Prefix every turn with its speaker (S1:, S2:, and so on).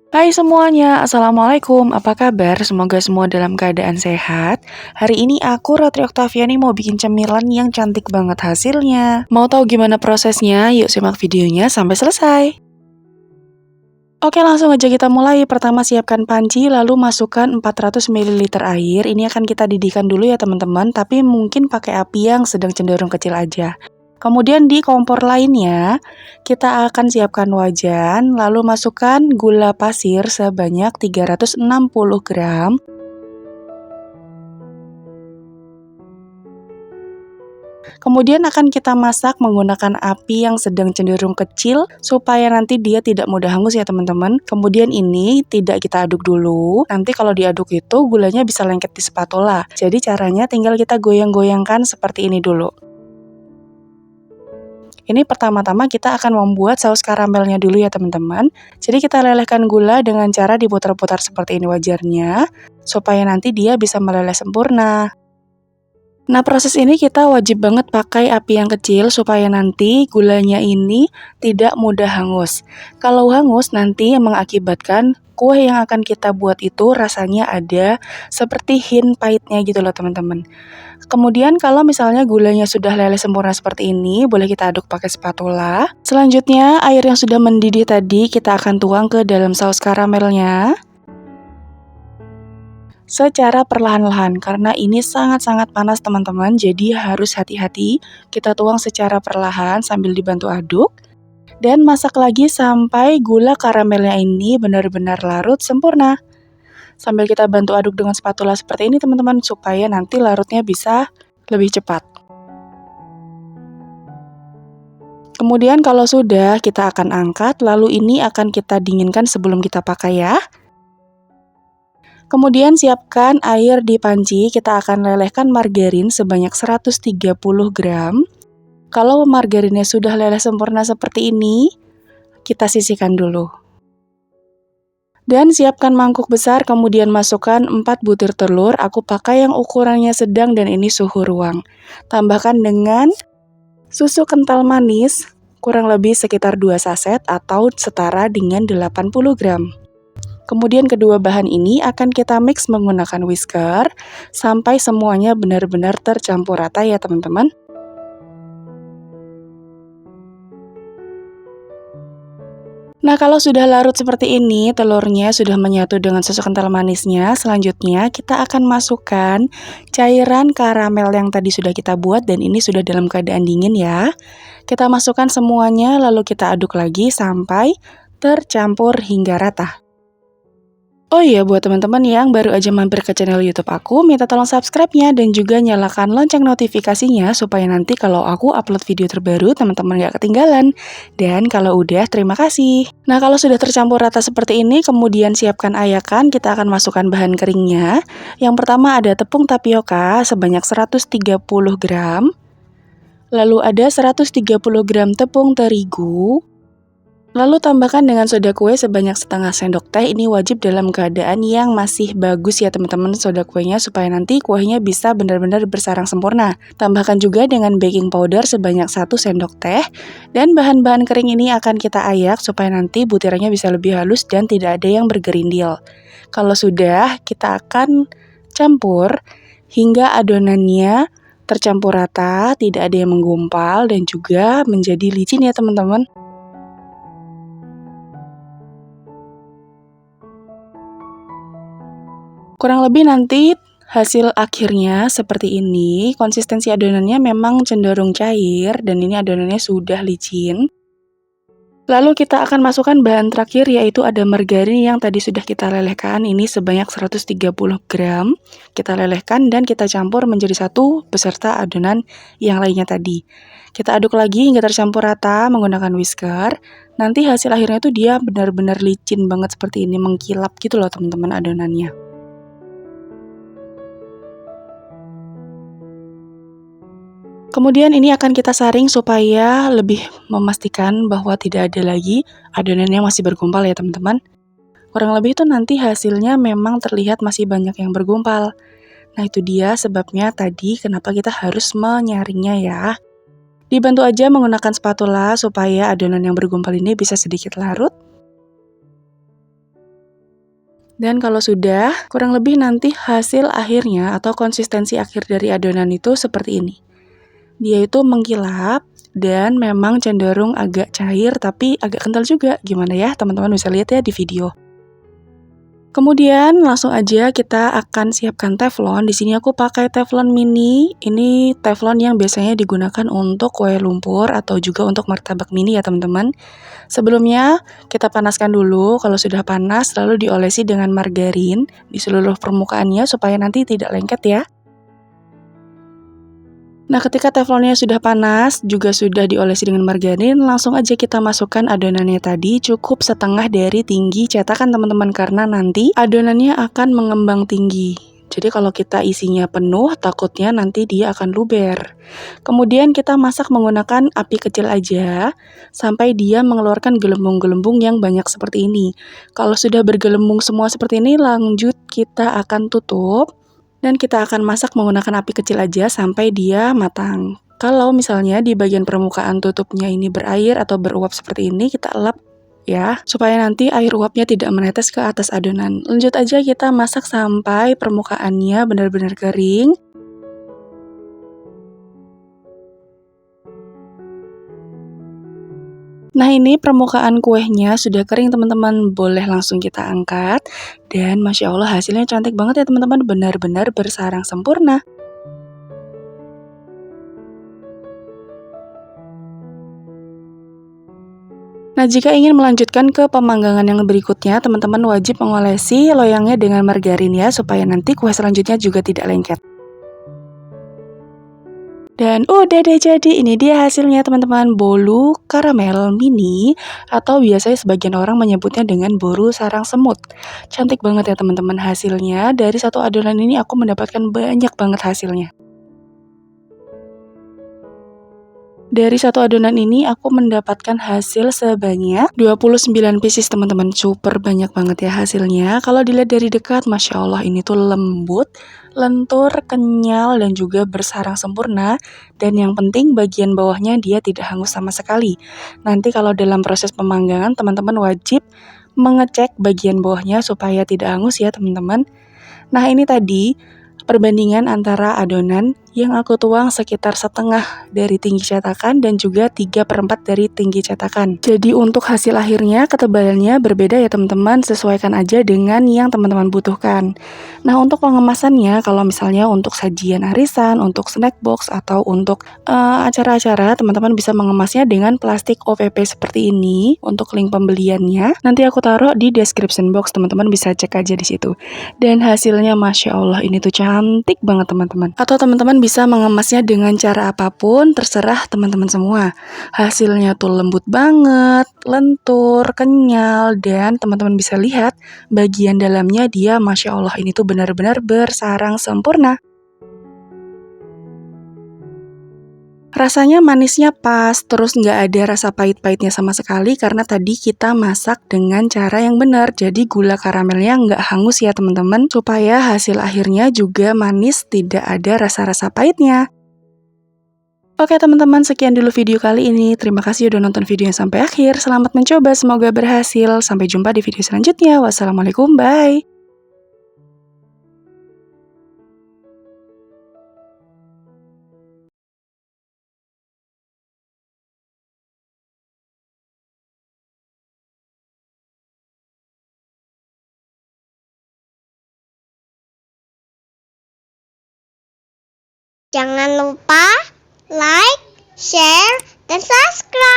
S1: Hai semuanya, Assalamualaikum. Apa kabar? Semoga semua dalam keadaan sehat. Hari ini aku, Ratri Oktaviani, mau bikin cemilan yang cantik banget hasilnya. Mau tahu gimana prosesnya? Yuk simak videonya sampai selesai. Oke, langsung aja kita mulai. Pertama siapkan panci, lalu masukkan 400 ml air. Ini akan kita didihkan dulu ya teman-teman, tapi mungkin pakai api yang sedang cenderung kecil aja. Kemudian di kompor lainnya, kita akan siapkan wajan, lalu masukkan gula pasir sebanyak 360 gram. Kemudian akan kita masak menggunakan api yang sedang cenderung kecil supaya nanti dia tidak mudah hangus ya teman-teman. Kemudian ini tidak kita aduk dulu, nanti kalau diaduk itu gulanya bisa lengket di spatula. Jadi caranya tinggal kita goyang-goyangkan seperti ini dulu. Ini pertama-tama kita akan membuat saus karamelnya dulu ya teman-teman. Jadi kita lelehkan gula dengan cara diputar-putar seperti ini wajarnya, supaya nanti dia bisa meleleh sempurna. Nah, proses ini kita wajib banget pakai api yang kecil supaya nanti gulanya ini tidak mudah hangus. Kalau hangus nanti mengakibatkan kue yang akan kita buat itu rasanya ada seperti hint pahitnya gitu loh teman-teman. Kemudian kalau misalnya gulanya sudah leleh sempurna seperti ini, boleh kita aduk pakai spatula. Selanjutnya air yang sudah mendidih tadi kita akan tuang ke dalam saus karamelnya secara perlahan-lahan karena ini sangat-sangat panas teman-teman, jadi harus hati-hati. Kita tuang secara perlahan sambil dibantu aduk dan masak lagi sampai gula karamelnya ini benar-benar larut sempurna. Sambil kita bantu aduk dengan spatula seperti ini teman-teman supaya nanti larutnya bisa lebih cepat. Kemudian kalau sudah kita akan angkat, lalu ini akan kita dinginkan sebelum kita pakai ya. Kemudian siapkan air di panci, kita akan lelehkan margarin sebanyak 130 gram. Kalau margarinnya sudah leleh sempurna seperti ini, kita sisihkan dulu. Dan siapkan mangkuk besar, kemudian masukkan 4 butir telur, aku pakai yang ukurannya sedang dan ini suhu ruang. Tambahkan dengan susu kental manis, kurang lebih sekitar 2 saset atau setara dengan 80 gram. Kemudian kedua bahan ini akan kita mix menggunakan whisker sampai semuanya benar-benar tercampur rata ya teman-teman. Nah, kalau sudah larut seperti ini, telurnya sudah menyatu dengan susu kental manisnya. Selanjutnya, kita akan masukkan cairan karamel yang tadi sudah kita buat dan ini sudah dalam keadaan dingin ya. Kita masukkan semuanya lalu kita aduk lagi sampai tercampur hingga rata. Oh iya, buat teman-teman yang baru aja mampir ke channel YouTube aku, minta tolong subscribe-nya dan juga nyalakan lonceng notifikasinya supaya nanti kalau aku upload video terbaru, teman-teman gak ketinggalan. Dan kalau udah, terima kasih. Nah, kalau sudah tercampur rata seperti ini, kemudian siapkan ayakan, kita akan masukkan bahan keringnya. Yang pertama ada tepung tapioka sebanyak 130 gram. Lalu ada 130 gram tepung terigu. Lalu tambahkan dengan soda kue sebanyak setengah sendok teh, ini wajib dalam keadaan yang masih bagus ya teman-teman soda kuenya supaya nanti kuenya bisa benar-benar bersarang sempurna. Tambahkan juga dengan baking powder sebanyak 1 sendok teh dan bahan-bahan kering ini akan kita ayak supaya nanti butirannya bisa lebih halus dan tidak ada yang bergerindil. Kalau sudah, kita akan campur hingga adonannya tercampur rata, tidak ada yang menggumpal dan juga menjadi licin ya teman-teman. Kurang lebih nanti hasil akhirnya seperti ini, konsistensi adonannya memang cenderung cair dan ini adonannya sudah licin. Lalu kita akan masukkan bahan terakhir yaitu ada margarin yang tadi sudah kita lelehkan, ini sebanyak 130 gram. Kita lelehkan dan kita campur menjadi satu beserta adonan yang lainnya tadi. Kita aduk lagi hingga tercampur rata menggunakan whisker. Nanti hasil akhirnya tuh dia benar-benar licin banget seperti ini, mengkilap gitu loh teman-teman adonannya. Kemudian ini akan kita saring supaya lebih memastikan bahwa tidak ada lagi adonan yang masih bergumpal ya teman-teman. Kurang lebih itu nanti hasilnya memang terlihat masih banyak yang bergumpal. Nah itu dia sebabnya tadi kenapa kita harus menyaringnya ya. Dibantu aja menggunakan spatula supaya adonan yang bergumpal ini bisa sedikit larut. Dan kalau sudah, kurang lebih nanti hasil akhirnya atau konsistensi akhir dari adonan itu seperti ini. Dia itu mengkilap dan memang cenderung agak cair tapi agak kental juga. Gimana ya, teman-teman bisa lihat ya di video. Kemudian langsung aja kita akan siapkan teflon. Di sini aku pakai teflon mini. Ini teflon yang biasanya digunakan untuk kue lumpur atau juga untuk martabak mini ya teman-teman. Sebelumnya kita panaskan dulu. Kalau sudah panas lalu diolesi dengan margarin di seluruh permukaannya supaya nanti tidak lengket ya. Nah, ketika teflonnya sudah panas, juga sudah diolesi dengan margarin, langsung aja kita masukkan adonannya tadi cukup setengah dari tinggi cetakan teman-teman, karena nanti adonannya akan mengembang tinggi. Jadi kalau kita isinya penuh, takutnya nanti dia akan luber. Kemudian kita masak menggunakan api kecil aja, sampai dia mengeluarkan gelembung-gelembung yang banyak seperti ini. Kalau sudah bergelembung semua seperti ini, lanjut kita akan tutup. Dan kita akan masak menggunakan api kecil aja sampai dia matang. Kalau misalnya di bagian permukaan tutupnya ini berair atau beruap seperti ini, kita elap ya, supaya nanti air uapnya tidak menetes ke atas adonan. Lanjut aja kita masak sampai permukaannya benar-benar kering. Nah, ini permukaan kuenya sudah kering teman-teman, boleh langsung kita angkat. Dan Masya Allah hasilnya cantik banget ya teman-teman, benar-benar bersarang sempurna. Nah, jika ingin melanjutkan ke pemanggangan yang berikutnya, teman-teman wajib mengolesi loyangnya dengan margarin ya, supaya nanti kue selanjutnya juga tidak lengket. Dan udah deh jadi, ini dia hasilnya teman-teman, bolu karamel mini, atau biasanya sebagian orang menyebutnya dengan boru sarang semut. Cantik banget ya teman-teman hasilnya, dari satu adonan ini aku mendapatkan banyak banget hasilnya. Dari satu adonan ini aku mendapatkan hasil sebanyak 29 pieces teman-teman. Super banyak banget ya hasilnya. Kalau dilihat dari dekat, Masya Allah ini tuh lembut, lentur, kenyal, dan juga bersarang sempurna. Dan yang penting bagian bawahnya dia tidak hangus sama sekali. Nanti kalau dalam proses pemanggangan, teman-teman wajib mengecek bagian bawahnya supaya tidak hangus ya teman-teman. Nah, ini tadi perbandingan antara adonan yang aku tuang sekitar setengah dari tinggi cetakan dan juga 3/4 dari tinggi cetakan. Jadi untuk hasil akhirnya ketebalannya berbeda ya teman-teman, sesuaikan aja dengan yang teman-teman butuhkan. Nah, untuk pengemasannya, kalau misalnya untuk sajian arisan, untuk snack box, atau untuk acara-acara, teman-teman bisa mengemasnya dengan plastik OPP seperti ini. Untuk link pembeliannya nanti aku taruh di description box, teman-teman bisa cek aja di situ. Dan hasilnya Masya Allah ini tuh cantik banget teman-teman. Atau teman-teman bisa mengemasnya dengan cara apapun, terserah teman-teman semua. Hasilnya tuh lembut banget, lentur, kenyal, dan teman-teman bisa lihat bagian dalamnya dia Masya Allah ini tuh benar-benar bersarang sempurna. Rasanya manisnya pas, terus nggak ada rasa pahit-pahitnya sama sekali karena tadi kita masak dengan cara yang benar. Jadi gula karamelnya nggak hangus ya teman-teman, supaya hasil akhirnya juga manis, tidak ada rasa-rasa pahitnya. Oke teman-teman, sekian dulu video kali ini. Terima kasih udah nonton videonya sampai akhir. Selamat mencoba, semoga berhasil. Sampai jumpa di video selanjutnya. Wassalamualaikum, bye.
S2: Jangan lupa like, share, dan subscribe.